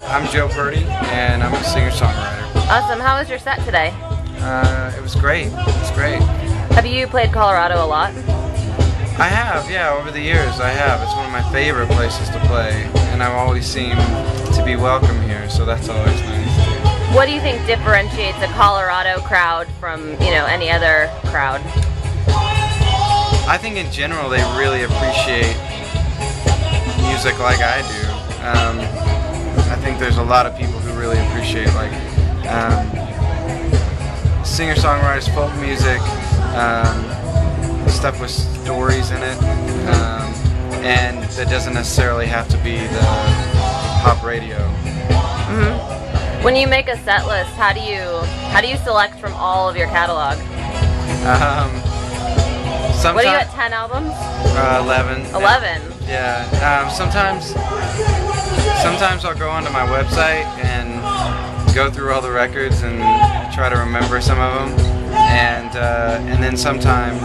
I'm Purdy, and I'm a singer-songwriter. Awesome. How was your set today? It was great. It was great. Have you played Colorado a lot? I have, yeah, over the years I have. It's one of my favorite places to play, and I've always seemed to be welcome here, so that's always nice. What do you think differentiates a Colorado crowd from, any other crowd? I think in general they really appreciate music like I do. I think there's a lot of people who really appreciate singer-songwriters, folk music, stuff with stories in it, and that doesn't necessarily have to be the pop radio. Mm-hmm. When you make a set list, how do you select from all of your catalog? What are you at, 10 albums? 11. 11? Yeah. Sometimes I'll go onto my website and go through all the records and try to remember some of them, and then sometimes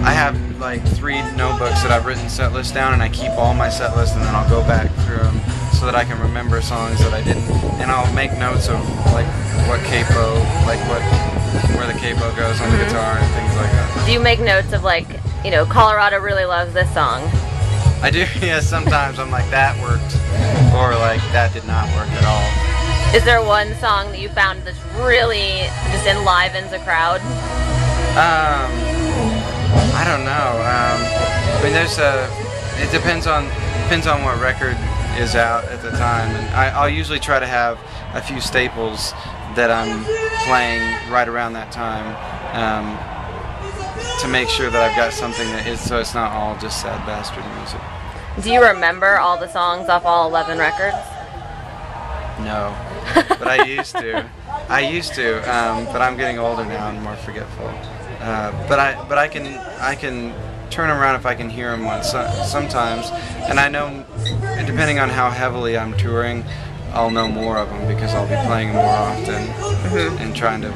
I have like 3 notebooks that I've written set lists down, and I keep all my set lists, and then I'll go back through them so that I can remember songs that I didn't, and I'll make notes of like what capo, where the capo goes on the guitar and things like that. Do you make notes of Colorado really loves this song? I do, yeah, sometimes I'm like, that worked, or like, that did not work at all. Is there one song that you found that's really just enlivens a crowd? I don't know. I mean, it depends on what record is out at the time, and I'll usually try to have a few staples that I'm playing right around that time, to make sure that I've got something that is, so it's not all just sad bastard music. Do you remember all the songs off all 11 records? No, but I used to. But I'm getting older now and more forgetful. But I can turn around if I can hear them once sometimes, and I know, depending on how heavily I'm touring, I'll know more of them because I'll be playing them more often and trying to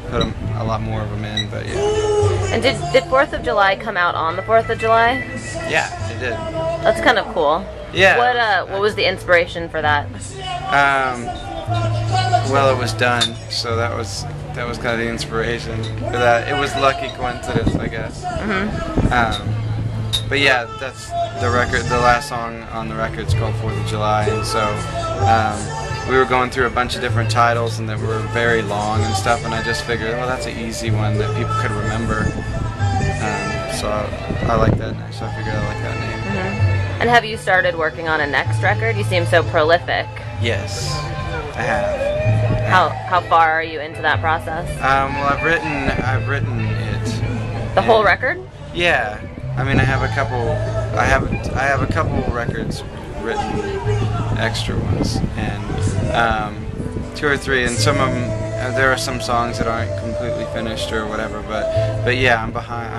put a lot more of them in. But yeah. And did 4th of July come out on the 4th of July? Yeah, it did. That's kind of cool. Yeah. What was the inspiration for that? Well, it was done, so that was kind of the inspiration for that. It was lucky coincidence, I guess. But yeah, that's the record. The last song on the record is called 4th of July, and so we were going through a bunch of different titles and that were very long and stuff, and I just figured, oh, that's an easy one that people could remember. So I like that name, so I figured I like that name. And have you started working on a next record? You seem so prolific. Yes, I have. How far are you into that process? Well, I've written it. The whole record? Yeah. I mean, I have a couple records written, extra ones, and 2 or 3, and some of them, there are some songs that aren't completely finished or whatever, but yeah, I'm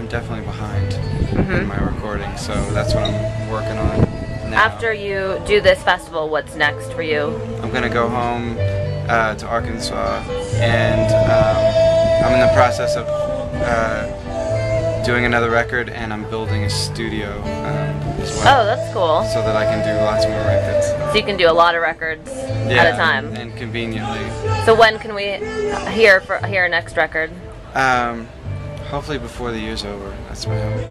definitely behind in my recording, so that's what I'm working on now. After you do this festival, what's next for you? I'm gonna go home to Arkansas, and I'm in the process of doing another record, and I'm building a studio as well. Oh, that's cool. So that I can do lots more records. So you can do a lot of records at a time. And conveniently. So when can we hear next record? Hopefully before the year's over. That's my hope.